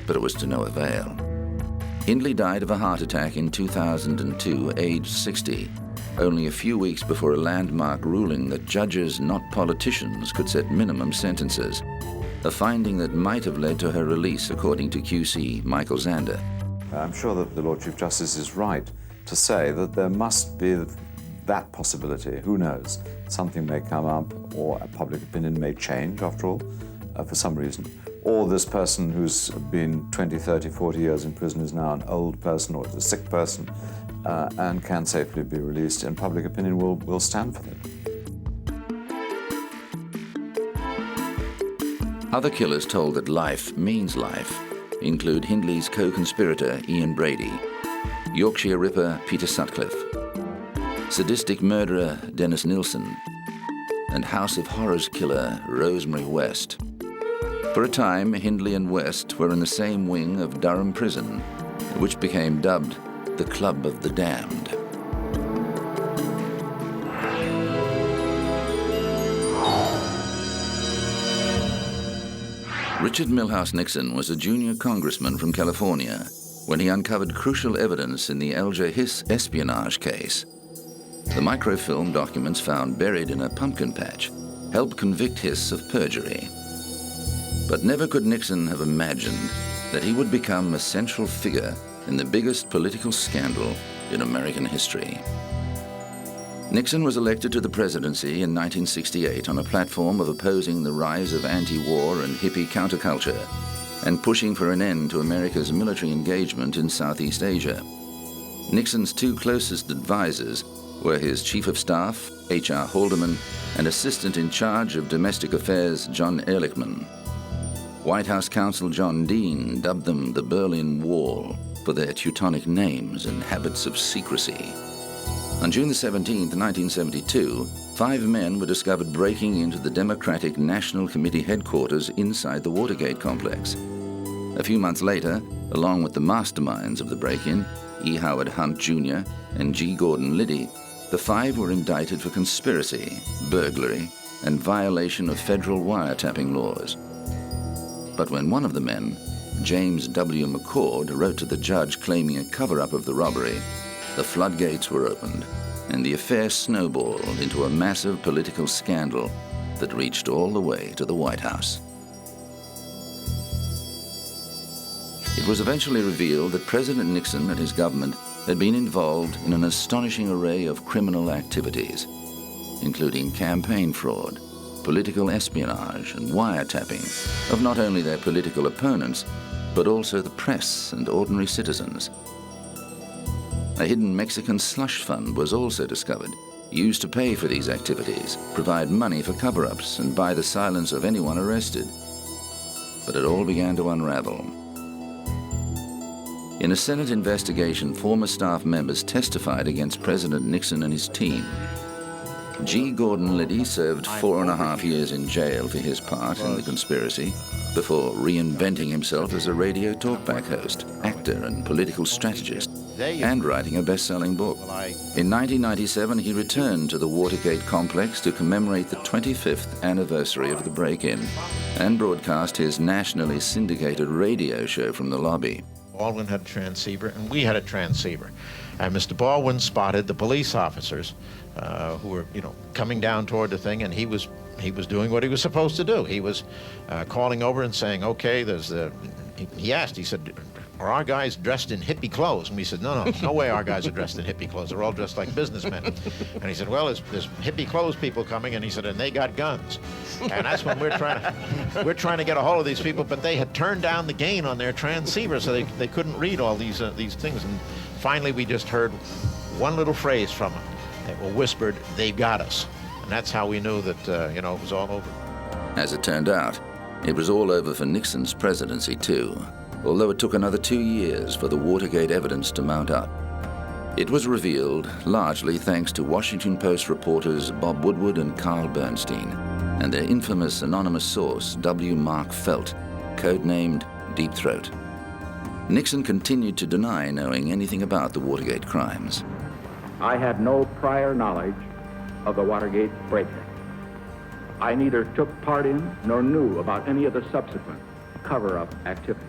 but it was to no avail. Hindley died of a heart attack in 2002, aged 60, only a few weeks before a landmark ruling that judges, not politicians, could set minimum sentences, a finding that might have led to her release, according to QC Michael Zander. I'm sure that the Lord Chief Justice is right to say that there must be that possibility. Who knows? Something may come up, or a public opinion may change, after all, for some reason. Or this person who's been 20, 30, 40 years in prison is now an old person or is a sick person and can safely be released, and public opinion will stand for that. Other killers told that life means life include Hindley's co-conspirator Ian Brady, Yorkshire Ripper Peter Sutcliffe, sadistic murderer Dennis Nilsson, and House of Horrors killer Rosemary West. For a time, Hindley and West were in the same wing of Durham Prison, which became dubbed the Club of the Damned. Richard Milhouse Nixon was a junior congressman from California when he uncovered crucial evidence in the Alger Hiss espionage case. The microfilm documents found buried in a pumpkin patch helped convict Hiss of perjury. But never could Nixon have imagined that he would become a central figure in the biggest political scandal in American history. Nixon was elected to the presidency in 1968 on a platform of opposing the rise of anti-war and hippie counterculture and pushing for an end to America's military engagement in Southeast Asia. Nixon's two closest advisors were his chief of staff, H.R. Haldeman, and assistant in charge of domestic affairs, John Ehrlichman. White House counsel John Dean dubbed them the Berlin Wall for their Teutonic names and habits of secrecy. On June 17, 1972, 5 men were discovered breaking into the Democratic National Committee headquarters inside the Watergate complex. A few months later, along with the masterminds of the break-in, E. Howard Hunt Jr. and G. Gordon Liddy, the 5 were indicted for conspiracy, burglary, and violation of federal wiretapping laws. But when one of the men, James W. McCord, wrote to the judge claiming a cover-up of the robbery, the floodgates were opened, and the affair snowballed into a massive political scandal that reached all the way to the White House. It was eventually revealed that President Nixon and his government had been involved in an astonishing array of criminal activities, including campaign fraud, political espionage, and wiretapping of not only their political opponents, but also the press and ordinary citizens. A hidden Mexican slush fund was also discovered, used to pay for these activities, provide money for cover-ups, and buy the silence of anyone arrested. But it all began to unravel. In a Senate investigation, former staff members testified against President Nixon and his team. G. Gordon Liddy served 4.5 years in jail for his part in the conspiracy, before reinventing himself as a radio talkback host, actor, and political strategist, and writing a best-selling book. In 1997, he returned to the Watergate complex to commemorate the 25th anniversary of the break-in and broadcast his nationally syndicated radio show from the lobby. Baldwin had a transceiver, and we had a transceiver. And Mr. Baldwin spotted the police officers who were, coming down toward the thing, and he was doing what he was supposed to do. He was calling over and saying, okay, he asked, he said, are our guys dressed in hippie clothes? And we said, no way our guys are dressed in hippie clothes. They're all dressed like businessmen. And he said, well, there's hippie clothes people coming, and he said, and they got guns. And that's when we're trying to get a hold of these people, but they had turned down the gain on their transceiver, so they couldn't read all these things. And finally, we just heard one little phrase from them. They were whispered, "They got us." And that's how we knew that, it was all over. As it turned out, it was all over for Nixon's presidency too, although it took another 2 years for the Watergate evidence to mount up. It was revealed largely thanks to Washington Post reporters Bob Woodward and Carl Bernstein and their infamous anonymous source, W. Mark Felt, codenamed Deep Throat. Nixon continued to deny knowing anything about the Watergate crimes. I had no prior knowledge of the Watergate break-in. I neither took part in nor knew about any of the subsequent cover-up activities.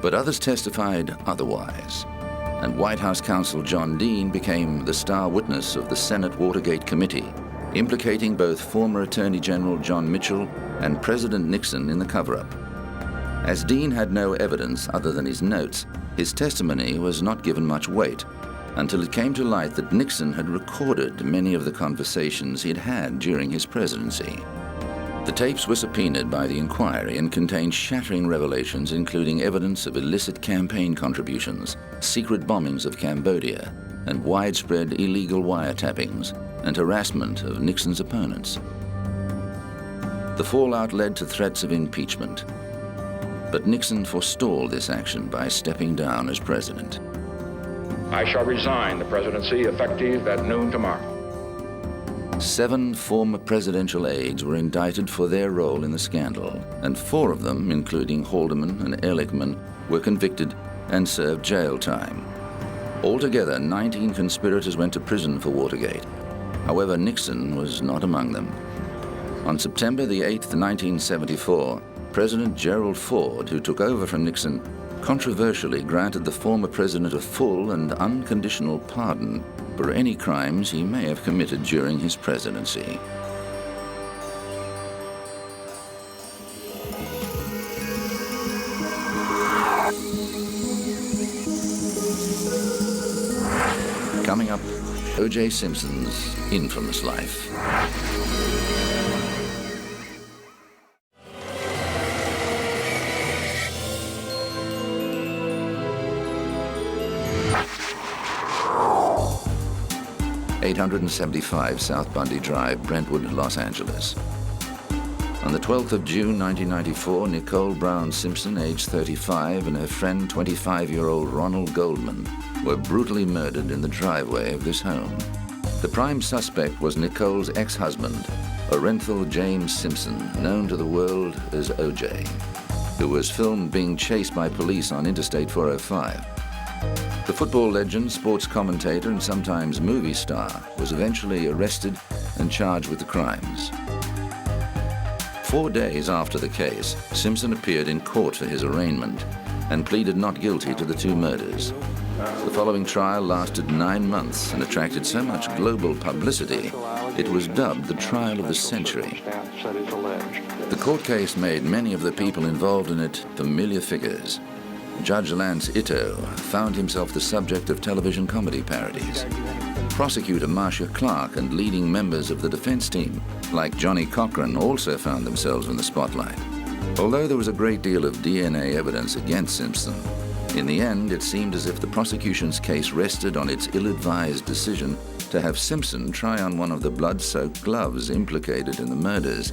But others testified otherwise, and White House counsel John Dean became the star witness of the Senate Watergate Committee, implicating both former Attorney General John Mitchell and President Nixon in the cover-up. As Dean had no evidence other than his notes, his testimony was not given much weight until it came to light that Nixon had recorded many of the conversations he'd had during his presidency. The tapes were subpoenaed by the inquiry and contained shattering revelations, including evidence of illicit campaign contributions, secret bombings of Cambodia, and widespread illegal wiretappings and harassment of Nixon's opponents. The fallout led to threats of impeachment, but Nixon forestalled this action by stepping down as president. I shall resign the presidency effective at noon tomorrow. 7 former presidential aides were indicted for their role in the scandal, and 4 of them, including Haldeman and Ehrlichman, were convicted and served jail time. Altogether, 19 conspirators went to prison for Watergate. However, Nixon was not among them. On September the 8th, 1974, President Gerald Ford, who took over from Nixon, controversially granted the former president a full and unconditional pardon for any crimes he may have committed during his presidency. Coming up, O.J. Simpson's infamous life. .875 South Bundy Drive, Brentwood, Los Angeles. On the 12th of June 1994, Nicole Brown Simpson, age 35, and her friend 25-year-old Ronald Goldman were brutally murdered in the driveway of this home. The prime suspect was Nicole's ex-husband, Orenthal James Simpson, known to the world as O.J., who was filmed being chased by police on Interstate 405. The football legend, sports commentator, and sometimes movie star was eventually arrested and charged with the crimes. 4 days after the case, Simpson appeared in court for his arraignment and pleaded not guilty to the 2 murders. The following trial lasted 9 months and attracted so much global publicity, it was dubbed the trial of the century. The court case made many of the people involved in it familiar figures. Judge Lance Ito found himself the subject of television comedy parodies. Prosecutor Marcia Clark and leading members of the defense team, like Johnny Cochran, also found themselves in the spotlight. Although there was a great deal of DNA evidence against Simpson, in the end it seemed as if the prosecution's case rested on its ill-advised decision to have Simpson try on one of the blood-soaked gloves implicated in the murders.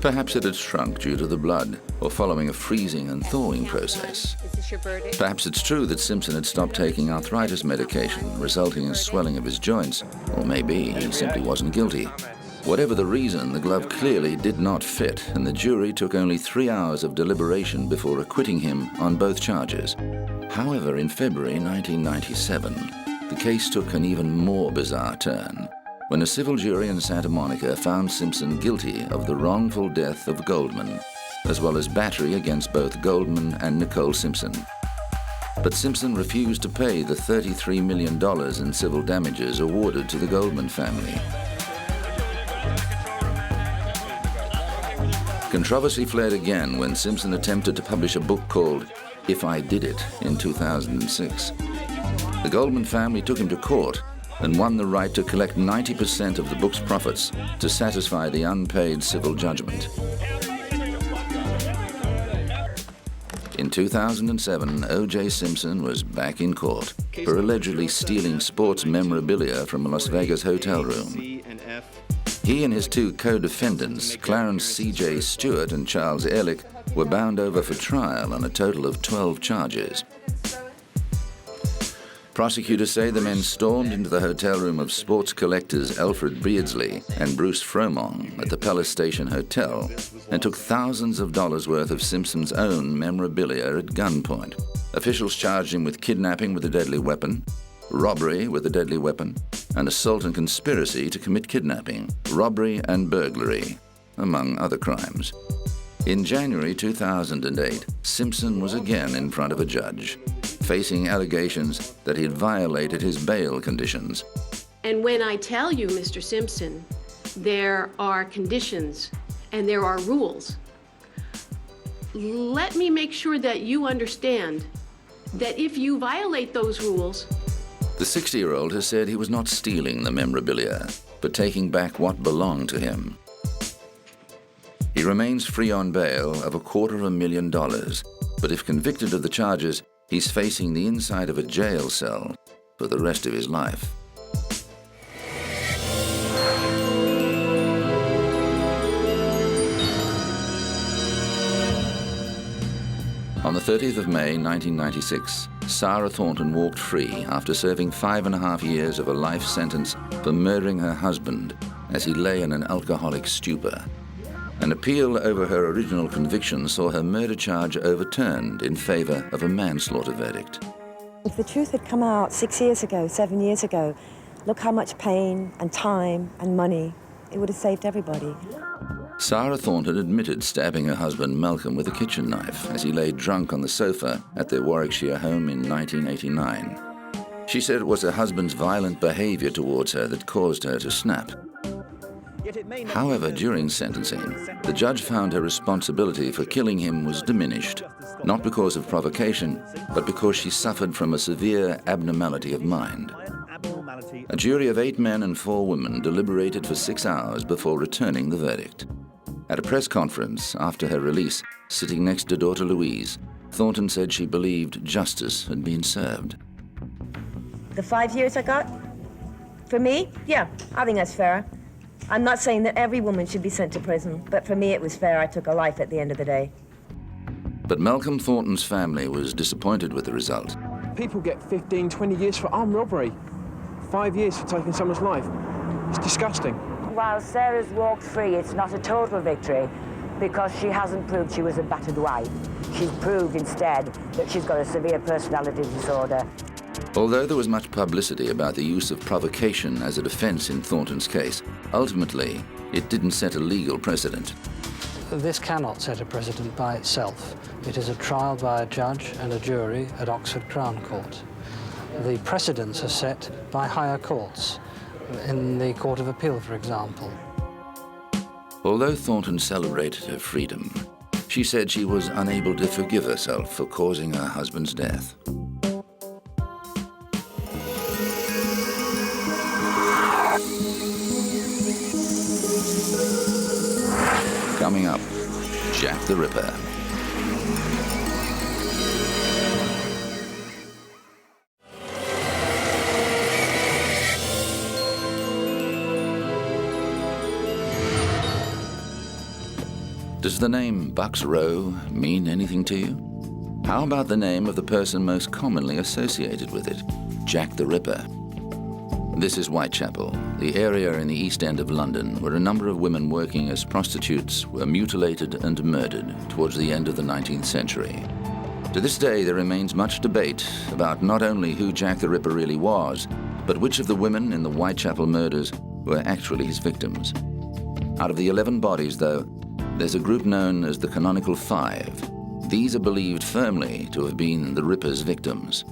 Perhaps it had shrunk due to the blood, or following a freezing and thawing process. Perhaps it's true that Simpson had stopped taking arthritis medication, resulting in swelling of his joints, or maybe he simply wasn't guilty. Whatever the reason, the glove clearly did not fit, and the jury took only 3 hours of deliberation before acquitting him on both charges. However, in February 1997, the case took an even more bizarre turn, when a civil jury in Santa Monica found Simpson guilty of the wrongful death of Goldman, as well as battery against both Goldman and Nicole Simpson. But Simpson refused to pay the $33 million in civil damages awarded to the Goldman family. Controversy flared again when Simpson attempted to publish a book called If I Did It in 2006. The Goldman family took him to court and won the right to collect 90% of the book's profits to satisfy the unpaid civil judgment. In 2007, O.J. Simpson was back in court for allegedly stealing sports memorabilia from a Las Vegas hotel room. He and his 2 co-defendants, Clarence C.J. Stewart and Charles Ehrlich, were bound over for trial on a total of 12 charges. Prosecutors say the men stormed into the hotel room of sports collectors Alfred Beardsley and Bruce Fromong at the Palace Station Hotel and took thousands of dollars worth of Simpson's own memorabilia at gunpoint. Officials charged him with kidnapping with a deadly weapon, robbery with a deadly weapon, and assault and conspiracy to commit kidnapping, robbery and burglary, among other crimes. In January 2008, Simpson was again in front of a judge, facing allegations that he had violated his bail conditions. And when I tell you, Mr. Simpson, there are conditions and there are rules, let me make sure that you understand that if you violate those rules... The 60-year-old has said he was not stealing the memorabilia, but taking back what belonged to him. He remains free on bail of $250,000, but if convicted of the charges, he's facing the inside of a jail cell for the rest of his life. On the 30th of May, 1996, Sarah Thornton walked free after serving 5.5 years of a life sentence for murdering her husband as he lay in an alcoholic stupor. An appeal over her original conviction saw her murder charge overturned in favor of a manslaughter verdict. If the truth had come out 6 years ago, 7 years ago, look how much pain and time and money it would have saved everybody. Sarah Thornton admitted stabbing her husband Malcolm with a kitchen knife as he lay drunk on the sofa at their Warwickshire home in 1989. She said it was her husband's violent behavior towards her that caused her to snap. However, during sentencing, the judge found her responsibility for killing him was diminished, not because of provocation, but because she suffered from a severe abnormality of mind. A jury of 8 men and 4 women deliberated for 6 hours before returning the verdict. At a press conference after her release, sitting next to daughter Louise, Thornton said she believed justice had been served. The 5 years I got? For me? Yeah, I think that's fair. I'm not saying that every woman should be sent to prison, but for me it was fair. I took a life at the end of the day. But Malcolm Thornton's family was disappointed with the result. People get 15, 20 years for armed robbery. 5 years for taking someone's life. It's disgusting. While Sarah's walked free, it's not a total victory because she hasn't proved she was a battered wife. She's proved instead that she's got a severe personality disorder. Although there was much publicity about the use of provocation as a defense in Thornton's case, ultimately, it didn't set a legal precedent. This cannot set a precedent by itself. It is a trial by a judge and a jury at Oxford Crown Court. The precedents are set by higher courts, in the Court of Appeal, for example. Although Thornton celebrated her freedom, she said she was unable to forgive herself for causing her husband's death. Coming up, Jack the Ripper. Does the name Bucks Row mean anything to you? How about the name of the person most commonly associated with it, Jack the Ripper? This is Whitechapel, the area in the East End of London where a number of women working as prostitutes were mutilated and murdered towards the end of the 19th century. To this day, there remains much debate about not only who Jack the Ripper really was, but which of the women in the Whitechapel murders were actually his victims. Out of the 11 bodies, though, there's a group known as the Canonical Five. These are believed firmly to have been the Ripper's victims.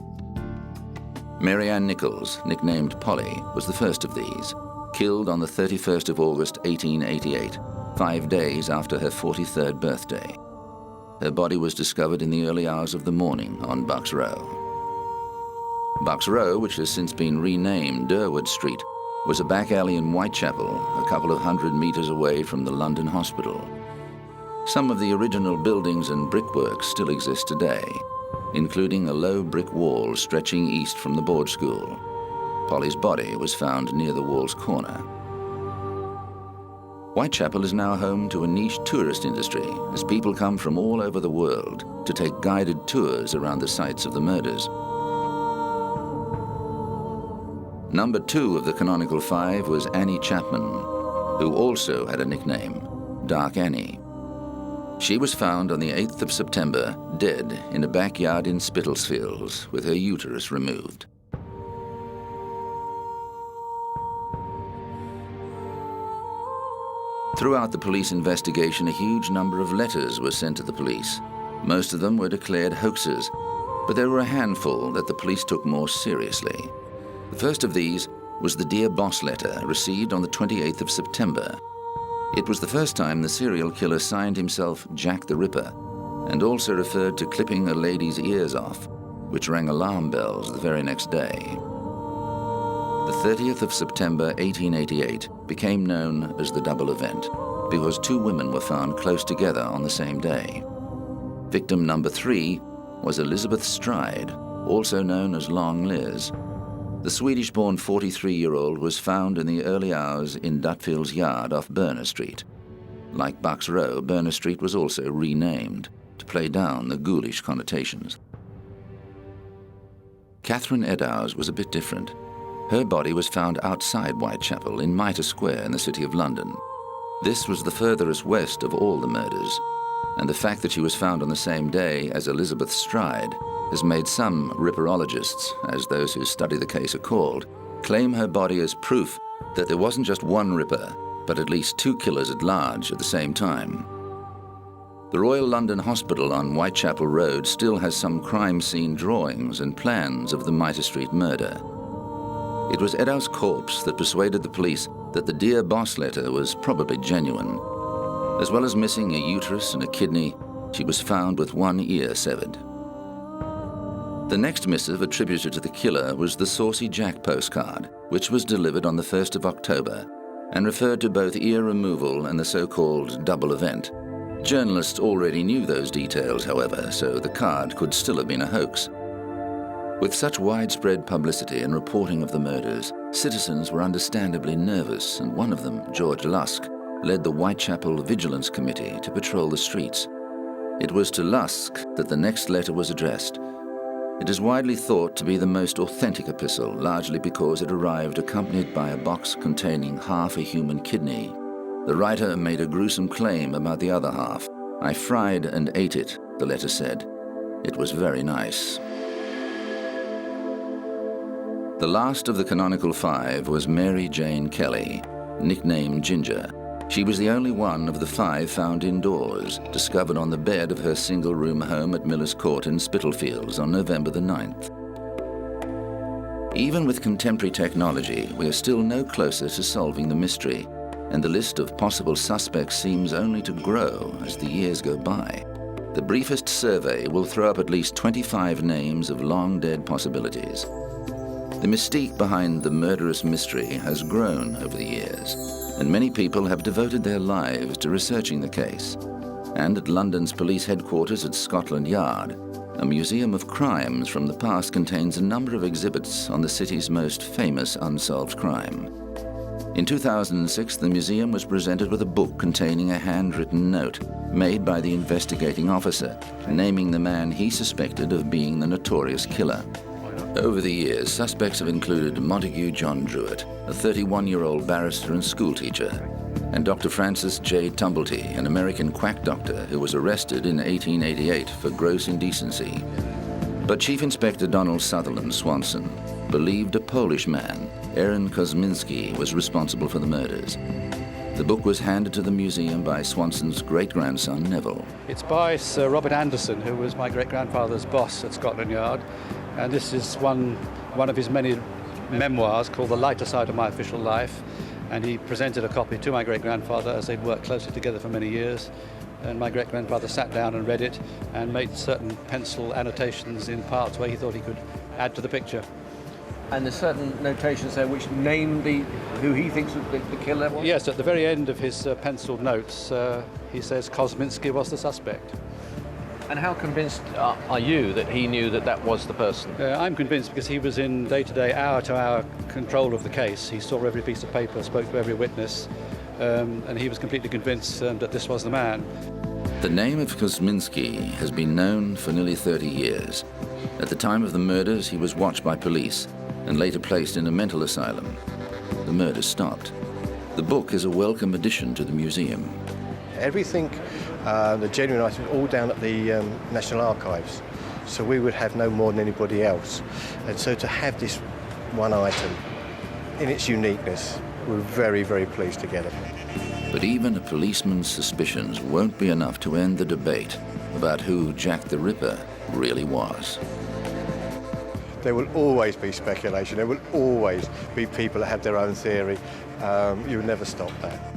Mary Ann Nichols, nicknamed Polly, was the first of these, killed on the 31st of August 1888, 5 days after her 43rd birthday. Her body was discovered in the early hours of the morning on Bucks Row. Bucks Row, which has since been renamed Durward Street, was a back alley in Whitechapel, a couple of 100 meters away from the London Hospital. Some of the original buildings and brickwork still exist today, including a low brick wall stretching east from the board school. Polly's body was found near the wall's corner. Whitechapel is now home to a niche tourist industry as people come from all over the world to take guided tours around the sites of the murders. Number 2 of the Canonical Five was Annie Chapman, who also had a nickname, Dark Annie. She was found on the 8th of September, dead in a backyard in Spitalsfields, with her uterus removed. Throughout the police investigation, a huge number of letters were sent to the police. Most of them were declared hoaxes, but there were a handful that the police took more seriously. The first of these was the Dear Boss letter received on the 28th of September. It was the first time the serial killer signed himself Jack the Ripper, and also referred to clipping a lady's ears off, which rang alarm bells the very next day. The 30th of September 1888 became known as the double event because two women were found close together on the same day. Victim number 3 was Elizabeth Stride, also known as Long Liz. The Swedish-born 43-year-old was found in the early hours in Dutfield's yard off Berner Street. Like Bucks Row, Berner Street was also renamed to play down the ghoulish connotations. Catherine Eddowes was a bit different. Her body was found outside Whitechapel in Mitre Square in the City of London. This was the furthest west of all the murders, and the fact that she was found on the same day as Elizabeth Stride has made some ripperologists, as those who study the case are called, claim her body as proof that there wasn't just one ripper, but at least two killers at large at the same time. The Royal London Hospital on Whitechapel Road still has some crime scene drawings and plans of the Mitre Street murder. It was Eddowes' corpse that persuaded the police that the Dear Boss letter was probably genuine. As well as missing a uterus and a kidney, she was found with one ear severed. The next missive attributed to the killer was the Saucy Jack postcard, which was delivered on the 1st of October and referred to both ear removal and the so-called double event. Journalists already knew those details, however, so the card could still have been a hoax. With such widespread publicity and reporting of the murders, citizens were understandably nervous, and one of them, George Lusk, led the Whitechapel Vigilance Committee to patrol the streets. It was to Lusk that the next letter was addressed. It is widely thought to be the most authentic epistle, largely because it arrived accompanied by a box containing half a human kidney. The writer made a gruesome claim about the other half. "I fried and ate it," the letter said. "It was very nice." The last of the canonical five was Mary Jane Kelly, nicknamed Ginger. She was the only one of the five found indoors, discovered on the bed of her single-room home at Miller's Court in Spitalfields on November the 9th. Even with contemporary technology, we are still no closer to solving the mystery, and the list of possible suspects seems only to grow as the years go by. The briefest survey will throw up at least 25 names of long-dead possibilities. The mystique behind the murderous mystery has grown over the years, and many people have devoted their lives to researching the case. And at London's police headquarters at Scotland Yard, a museum of crimes from the past contains a number of exhibits on the city's most famous unsolved crime. In 2006, the museum was presented with a book containing a handwritten note made by the investigating officer, naming the man he suspected of being the notorious killer. Over the years, suspects have included Montague John Druitt, a 31-year-old barrister and schoolteacher, and Dr. Francis J. Tumblety, an American quack doctor who was arrested in 1888 for gross indecency. But Chief Inspector Donald Sutherland Swanson believed a Polish man, Aaron Kosminski, was responsible for the murders. The book was handed to the museum by Swanson's great-grandson, Neville. It's by Sir Robert Anderson, who was my great-grandfather's boss at Scotland Yard. And this is one of his many memoirs called The Lighter Side of My Official Life. And he presented a copy to my great-grandfather as they'd worked closely together for many years. And my great-grandfather sat down and read it and made certain pencil annotations in parts where he thought he could add to the picture. And there's certain notations there which name who he thinks the killer was? Yes, at the very end of his penciled notes, he says Kosminski was the suspect. And how convinced are you that he knew that was the person? I'm convinced because he was in day-to-day, hour-to-hour control of the case. He saw every piece of paper, spoke to every witness, and he was completely convinced that this was the man. The name of Kosminski has been known for nearly 30 years. At the time of the murders, he was watched by police and later placed in a mental asylum. The murders stopped. The book is a welcome addition to the museum. Everything, the genuine items, all down at the National Archives. So we would have no more than anybody else. And so to have this one item in its uniqueness, we're very, very pleased to get it. But even a policeman's suspicions won't be enough to end the debate about who Jack the Ripper really was. There will always be speculation. There will always be people that have their own theory. You will never stop that.